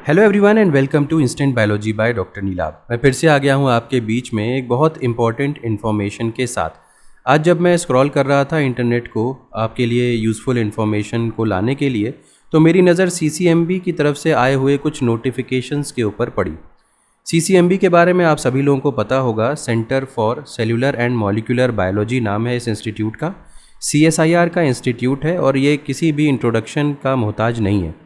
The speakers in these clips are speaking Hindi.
Hello everyone and welcome to instant biology by doctor Neelabh. मैं फिर से आ गया हूँ आपके बीच में एक बहुत इंपॉर्टेंट इन्फॉर्मेशन के साथ। आज जब मैं स्क्रॉल कर रहा था इंटरनेट को आपके लिए यूज़फुल इन्फॉर्मेशन को लाने के लिए, तो मेरी नज़र CCMB की तरफ से आए हुए कुछ नोटिफिकेशंस के ऊपर पड़ी। CCMB के बारे में आप सभी लोगों को पता होगा, centre for cellular and molecular biology नाम है इस इंस्टीट्यूट का। CSIR का इंस्टीट्यूट है और ये किसी भी इंट्रोडक्शन का मोहताज नहीं है।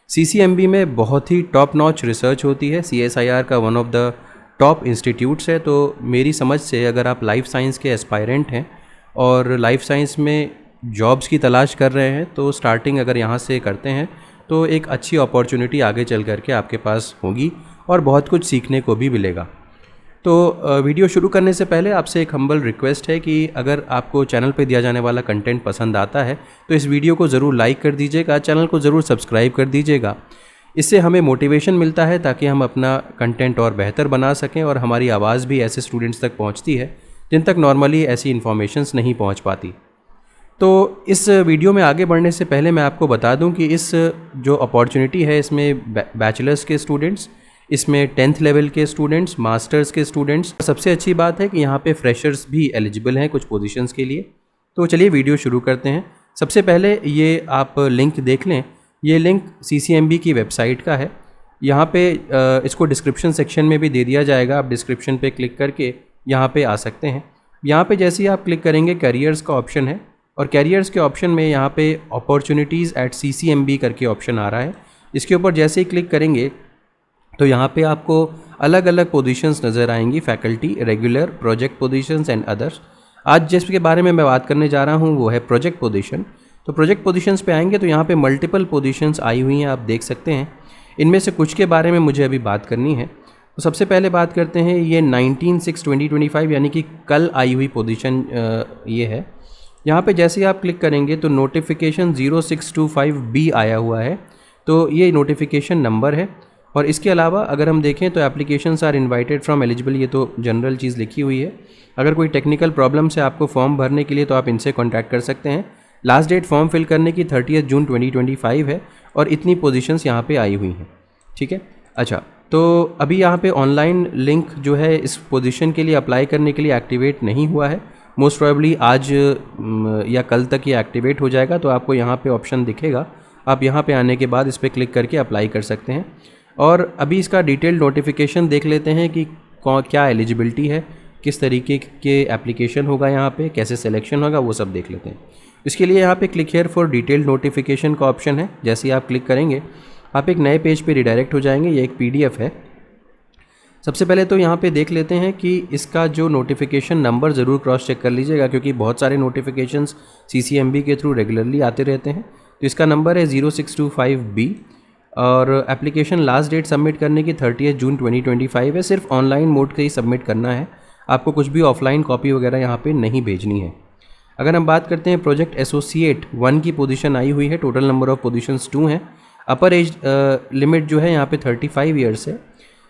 CCMB में बहुत ही टॉप नॉच रिसर्च होती है। CSIR का one of the top institutes है। तो मेरी समझ से अगर आप लाइफ साइंस के एस्पायरेंट हैं और लाइफ साइंस में जॉब्स की तलाश कर रहे हैं, तो स्टार्टिंग अगर यहाँ से करते हैं तो एक अच्छी अपॉर्चुनिटी आगे चल करके आपके पास होगी और बहुत कुछ सीखने को भी मिलेगा। तो वीडियो शुरू करने से पहले आपसे एक हम्बल रिक्वेस्ट है कि अगर आपको चैनल पे दिया जाने वाला कंटेंट पसंद आता है तो इस वीडियो को ज़रूर लाइक कर दीजिएगा, चैनल को ज़रूर सब्सक्राइब कर दीजिएगा। इससे हमें मोटिवेशन मिलता है ताकि हम अपना कंटेंट और बेहतर बना सकें और हमारी आवाज़ भी ऐसे स्टूडेंट्स तक पहुंचती है जिन तक नॉर्मली ऐसी इन्फॉर्मेशंस नहीं पहुंच पाती। तो इस वीडियो में आगे बढ़ने से पहले मैं आपको बता दूं कि इस जो अपॉर्चुनिटी है इसमें बैचलर्स के स्टूडेंट्स, इसमें 10th लेवल के स्टूडेंट्स, मास्टर्स के स्टूडेंट्स, सबसे अच्छी बात है कि यहाँ पे फ्रेशर्स भी एलिजिबल हैं कुछ पोजीशंस के लिए। तो चलिए वीडियो शुरू करते हैं। सबसे पहले ये आप लिंक देख लें, ये लिंक CCMB की वेबसाइट का है। यहाँ पे इसको डिस्क्रिप्शन सेक्शन में भी दे दिया जाएगा, आप डिस्क्रिप्शन पे क्लिक करके यहाँ पे आ सकते हैं। यहाँ पे जैसे ही आप क्लिक करेंगे कैरियर्स का ऑप्शन है और कैरियर्स के ऑप्शन में यहाँ पे अपॉर्चुनिटीज़ एट CCMB करके ऑप्शन आ रहा है। इसके ऊपर जैसे ही क्लिक करेंगे तो यहाँ पे आपको अलग अलग पोजीशंस नज़र आएंगी, faculty, regular, project positions and others. आज जिसके बारे में मैं बात करने जा रहा हूँ वो है प्रोजेक्ट पोजीशन। तो प्रोजेक्ट पोजीशंस पे आएंगे तो यहाँ पे मल्टीपल पोजीशंस आई हुई हैं, आप देख सकते हैं। इनमें से कुछ के बारे में मुझे अभी बात करनी है। तो सबसे पहले बात करते हैं, ये 19/6/2025 यानी कि कल आई हुई पोजीशन ये है। यहाँ पे जैसे ही आप क्लिक करेंगे तो नोटिफिकेशन 0625B आया हुआ है, तो ये नोटिफिकेशन नंबर है। और इसके अलावा अगर हम देखें तो applications are invited from eligible, ये तो जनरल चीज़ लिखी हुई है। अगर कोई टेक्निकल प्रॉब्लम है आपको फॉर्म भरने के लिए तो आप इनसे कॉन्टैक्ट कर सकते हैं। लास्ट डेट फॉर्म फिल करने की 30 जून 2025 है और इतनी पोजीशंस यहाँ पे आई हुई हैं। ठीक है, अच्छा, तो अभी यहाँ पे ऑनलाइन लिंक जो है इस पोजीशन के लिए अप्लाई करने के लिए एक्टिवेट नहीं हुआ है। मोस्ट प्रोबेबली आज या कल तक ये एक्टिवेट हो जाएगा। तो आपको यहाँ पे ऑप्शन दिखेगा, आप यहाँ पे आने के बाद इस पर क्लिक करके अप्लाई कर सकते हैं। और अभी इसका डिटेल्ड नोटिफिकेशन देख लेते हैं कि क्या एलिजिबिलिटी है, किस तरीके के एप्लीकेशन होगा, यहाँ पे कैसे सिलेक्शन होगा, वो सब देख लेते हैं। इसके लिए यहाँ पे click here for detailed notification का ऑप्शन है। जैसे ही आप क्लिक करेंगे आप एक नए पेज पे रिडायरेक्ट हो जाएंगे। ये एक PDF है। सबसे पहले तो यहाँ पे देख लेते हैं कि इसका जो नोटिफिकेशन नंबर ज़रूर क्रॉस चेक कर लीजिएगा, क्योंकि बहुत सारे नोटिफिकेशंस CCMB के थ्रू रेगुलरली आते रहते हैं। तो इसका नंबर है 0625B और एप्लीकेशन लास्ट डेट सबमिट करने की 30 जून 2025 है। सिर्फ ऑनलाइन मोड से ही सबमिट करना है, आपको कुछ भी ऑफलाइन कॉपी वगैरह यहाँ पे नहीं भेजनी है। अगर हम बात करते हैं प्रोजेक्ट एसोसिएट 1 की पोजीशन आई हुई है, टोटल नंबर ऑफ पोजीशंस 2 हैं। अपर एज लिमिट जो है यहाँ पे 35 ईयर्स है।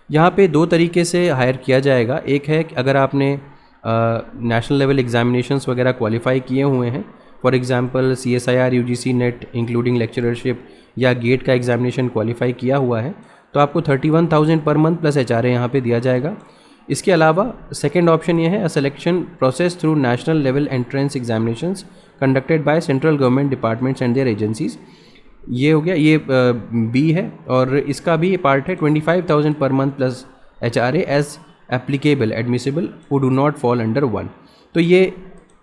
यहाँ पे 2 तरीके से हायर किया जाएगा। एक है कि अगर आपने नेशनल लेवल एग्जामिनेशंस वगैरह क्वालिफाई किए हुए हैं, for example CSIR, UGC net including lectureship या गेट का एग्जामिनेशन क्वालिफाई किया हुआ है, तो आपको 31,000 पर मंथ प्लस HRA यहाँ पे दिया जाएगा। इसके अलावा सेकंड ऑप्शन ये है, uh selection process through national level entrance examinations conducted by central government departments and their agencies. ये हो गया, ये B है। और इसका भी पार्ट है 25,000 पर month plus HRA as applicable admissible who do not fall under 1। तो ये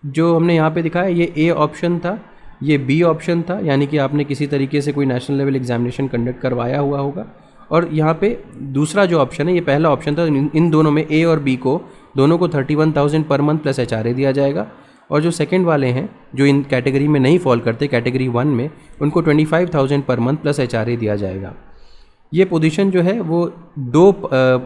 जो हमने यहाँ पे दिखाया ये A ऑप्शन था, ये B ऑप्शन था, यानी कि आपने किसी तरीके से कोई नेशनल लेवल एग्जामिनेशन कंडक्ट करवाया हुआ होगा। और यहाँ पे दूसरा जो ऑप्शन है, ये पहला ऑप्शन था। इन दोनों में A और B को दोनों को 31,000 पर मंथ प्लस HRA दिया जाएगा। और जो सेकंड वाले हैं जो इन कैटेगरी में नहीं फॉल करते, कैटेगरी 1 में, उनको 25,000 पर मंथ प्लस HRA दिया जाएगा। ये पोजीशन जो है वो 2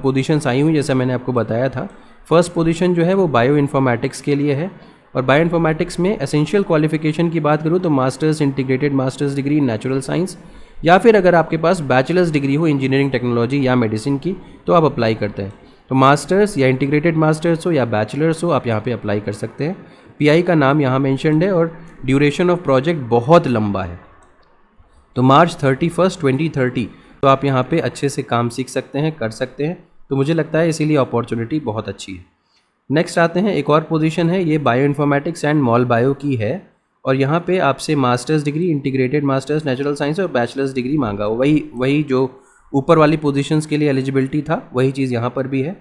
पोजीशंस आई हुई, जैसा मैंने आपको बताया था। फर्स्ट पोजीशन जो है वो बायो इन्फॉर्मेटिक्स के लिए है। और बायो इन्फॉर्मेटिक्स में एसेंशियल क्वालिफिकेशन की बात करूँ तो masters, integrated masters degree in natural science, या फिर अगर आपके पास बैचलर्स डिग्री हो इंजीनियरिंग, टेक्नोलॉजी या मेडिसिन की, तो आप अप्लाई करते हैं। तो मास्टर्स या इंटीग्रेटेड मास्टर्स हो या बैचलर्स हो, आप यहाँ पे अप्लाई कर सकते हैं। PI का नाम यहाँ मेंशन्ड है और ड्यूरेशन ऑफ प्रोजेक्ट बहुत लंबा है। तो मार्च 31, 2030 तो आप यहाँ पे अच्छे से काम सीख सकते हैं, कर सकते हैं। तो मुझे लगता है इसीलिए अपॉर्चुनिटी बहुत अच्छी है। नेक्स्ट आते हैं, एक और पोजीशन है, ये bio informatics and mol bio की है और यहाँ पे आपसे masters degree, integrated masters natural science और बैचलर्स डिग्री मांगा हो। वही जो ऊपर वाली पोजीशंस के लिए एलिजिबिलिटी था वही चीज़ यहाँ पर भी है।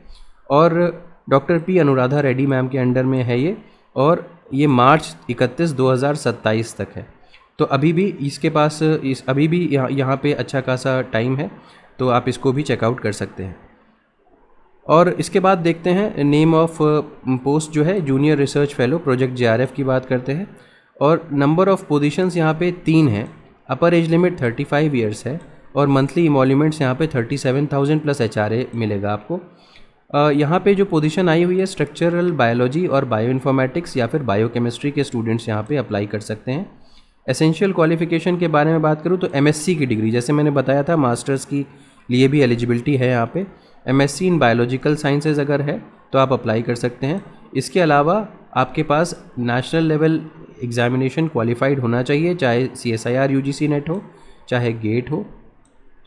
और doctor P Anuradha Reddy ma'am के अंडर में है ये, और ये मार्च 31, 2027 तक है। तो अभी भी इसके पास अभी भी यहाँ पे अच्छा खासा टाइम है, तो आप इसको भी चेकआउट कर सकते हैं। और इसके बाद देखते हैं नेम ऑफ पोस्ट जो है, junior research fellow project JRF की बात करते हैं। और नंबर ऑफ पोजीशंस यहाँ पे 3 हैं। अपर एज लिमिट 35 ईयर्स है और मंथली इमोल्यूमेंट्स यहाँ पे 37,000 प्लस HRA मिलेगा आपको। यहाँ पे जो पोजीशन आई हुई है, स्ट्रक्चरल बायोलॉजी और बायो इन्फॉर्मेटिक्स या फिर बायोकेमिस्ट्री के स्टूडेंट्स यहाँ पे अप्लाई कर सकते हैं। एसेंशियल क्वालिफिकेशन के बारे में बात करूँ तो MSc की डिग्री, जैसे मैंने बताया था मास्टर्स की लिए भी एलिजिबिलिटी है यहाँ पे। MSc इन बायोलॉजिकल साइंसेज अगर है तो आप अप्लाई कर सकते हैं। इसके अलावा आपके पास नेशनल लेवल एग्जामिनेशन क्वालिफाइड होना चाहिए, चाहे CSIR UGC नेट हो, चाहे गेट हो।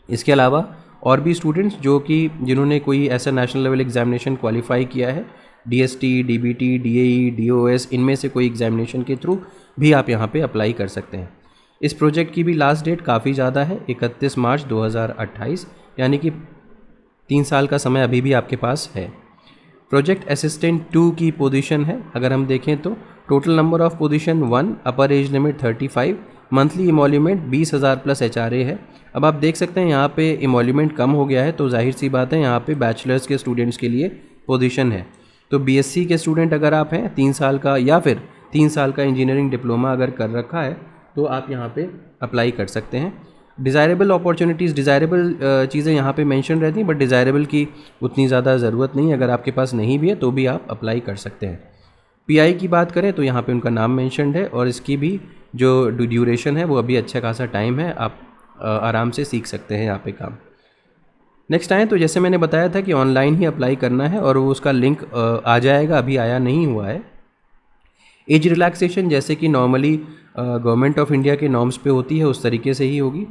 इसके अलावा और भी स्टूडेंट्स जिन्होंने कोई ऐसा नेशनल लेवल एग्जामिनेशन क्वालिफाई किया है, DST, DBT, DAE, DOS, इनमें से कोई एग्जामिनेशन के थ्रू भी आप यहाँ पे अप्लाई कर सकते हैं। इस प्रोजेक्ट की भी लास्ट डेट काफ़ी ज़्यादा है, 31 मार्च 2028, यानी कि 3 साल का समय अभी भी आपके पास है। प्रोजेक्ट असिस्टेंट 2 की पोजीशन है, अगर हम देखें तो total number of position 1, upper age limit 35, monthly emolument 20,000 plus HRA है। अब आप देख सकते हैं यहाँ पे इमोल्यूमेंट कम हो गया है, तो जाहिर सी बात है यहाँ पे बैचलर्स के स्टूडेंट्स के लिए पोजीशन है। तो BSc के स्टूडेंट अगर आप हैं 3 साल का, या फिर 3 साल का इंजीनियरिंग डिप्लोमा अगर कर रखा है, तो आप यहाँ पे अप्लाई कर सकते हैं। डिज़ायरेबल अपॉर्चुनिटीज़, डिज़ायरेबल चीज़ें यहाँ पे मेंशन रहती हैं, बट डिज़ायरेबल की उतनी ज़्यादा ज़रूरत नहीं है। अगर आपके पास नहीं भी है तो भी आप अप्लाई कर सकते हैं। PI की बात करें तो यहाँ पे उनका नाम मेंशनड है और इसकी भी जो ड्यूरेशन है वो अभी अच्छा खासा टाइम है, आप आराम से सीख सकते हैं यहाँ पे काम। नेक्स्ट आए तो जैसे मैंने बताया था कि ऑनलाइन ही अप्लाई करना है और वो उसका लिंक आ जाएगा, अभी आया नहीं हुआ है। एज रिलैक्सेशन जैसे कि नॉर्मली गवर्नमेंट ऑफ इंडिया के नॉर्म्स पे होती है उस तरीके से ही होगी।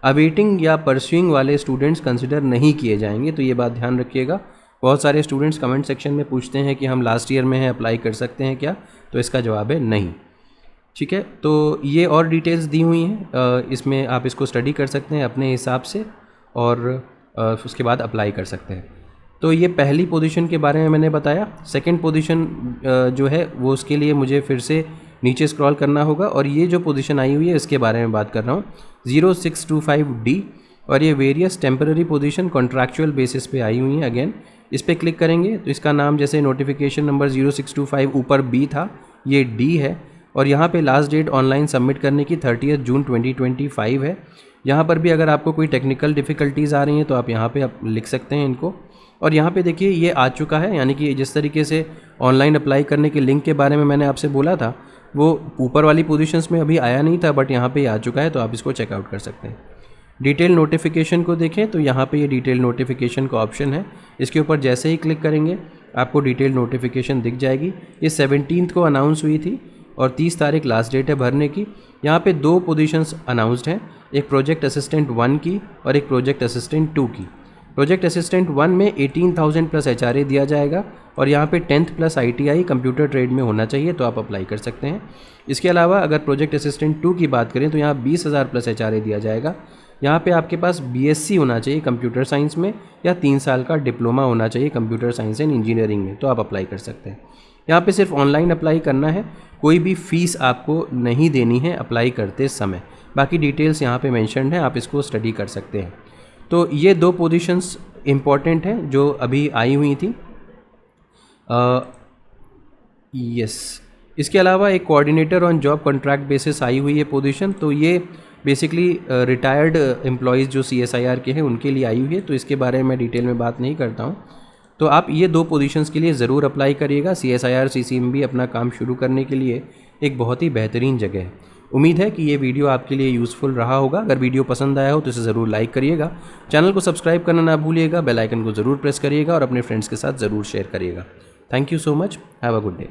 अवेटिंग या परस्यूइंग वाले स्टूडेंट्स कंसिडर नहीं किए जाएंगे, तो ये बात ध्यान रखिएगा। बहुत सारे स्टूडेंट्स कमेंट सेक्शन में पूछते हैं कि हम लास्ट ईयर में हैं, अप्लाई कर सकते हैं क्या, तो इसका जवाब है नहीं। ठीक है, तो ये और डिटेल्स दी हुई हैं, इसमें आप इसको स्टडी कर सकते हैं अपने हिसाब से और उसके बाद अप्लाई कर सकते हैं। तो ये पहली पोजीशन के बारे में मैंने बताया। सेकंड पोजीशन जो है वो उसके लिए मुझे फिर से नीचे स्क्रॉल करना होगा और ये जो पोजीशन आई हुई है इसके बारे में बात कर रहा हूँ, 0625D, और ये various temporary position contractual basis पे आई हुई हैं। अगेन इस पर क्लिक करेंगे तो इसका नाम, जैसे नोटिफिकेशन नंबर 0625 ऊपर B था, ये D है और यहाँ पे लास्ट डेट ऑनलाइन सबमिट करने की 30 जून 2025 है। यहाँ पर भी अगर आपको कोई टेक्निकल डिफ़िकल्टीज़ आ रही हैं तो आप यहाँ पे आप लिख सकते हैं इनको। और यहाँ पे देखिए ये आ चुका है, यानी कि जिस तरीके से ऑनलाइन अप्लाई करने के लिंक के बारे में मैंने आपसे बोला था वो ऊपर वाली पोजीशंस में अभी आया नहीं था, बट यहाँ पे आ चुका है, तो आप इसको चेकआउट कर सकते हैं। डिटेल नोटिफिकेशन को देखें तो यहाँ पे ये डिटेल नोटिफिकेशन का ऑप्शन है, इसके ऊपर जैसे ही क्लिक करेंगे आपको डिटेल नोटिफिकेशन दिख जाएगी। ये 17 को अनाउंस हुई थी और 30 तारीख लास्ट डेट है भरने की। यहाँ पे 2 पोजीशंस अनाउंस्ड हैं, एक प्रोजेक्ट असिस्टेंट 1 की और एक प्रोजेक्ट असिस्टेंट 2 की। प्रोजेक्ट असिस्टेंट 1 में 18,000 प्लस HRA दिया जाएगा और यहाँ पे 10th plus ITI computer trade में होना चाहिए, तो आप अप्लाई कर सकते हैं। इसके अलावा अगर प्रोजेक्ट असिस्टेंट 2 की बात करें तो यहाँ 20,000 प्लस HRA दिया जाएगा। यहाँ पे आपके पास BSc होना चाहिए कंप्यूटर साइंस में या 3 साल का डिप्लोमा होना चाहिए कंप्यूटर साइंस एंड इंजीनियरिंग में, तो आप अप्लाई कर सकते हैं। यहाँ पे सिर्फ ऑनलाइन अप्लाई करना है, कोई भी फ़ीस आपको नहीं देनी है अप्लाई करते समय। बाकी डिटेल्स यहाँ पे मेंशन्ड है, आप इसको स्टडी कर सकते हैं। तो ये 2 पोजीशंस इम्पॉर्टेंट हैं जो अभी आई हुई थी। यस, इसके अलावा एक coordinator on job contract basis I हुई है पोजीशन, तो ये बेसिकली रिटायर्ड एम्प्लॉयज़ जो CSIR के हैं उनके लिए आई हुई है, तो इसके बारे में डिटेल में बात नहीं करता हूँ। तो आप ये 2 पोजीशंस के लिए ज़रूर अप्लाई करिएगा। CSIR CCMB अपना काम शुरू करने के लिए एक बहुत ही बेहतरीन जगह है। उम्मीद है कि ये वीडियो आपके लिए यूज़फुल रहा होगा। अगर वीडियो पसंद आया हो तो इसे ज़रूर लाइक करिएगा, चैनल को सब्सक्राइब करना ना भूलिएगा, बेल आइकन को ज़रूर प्रेस करिएगा और अपने फ्रेंड्स के साथ ज़रूर शेयर करिएगा। Thank you so much, have a good day.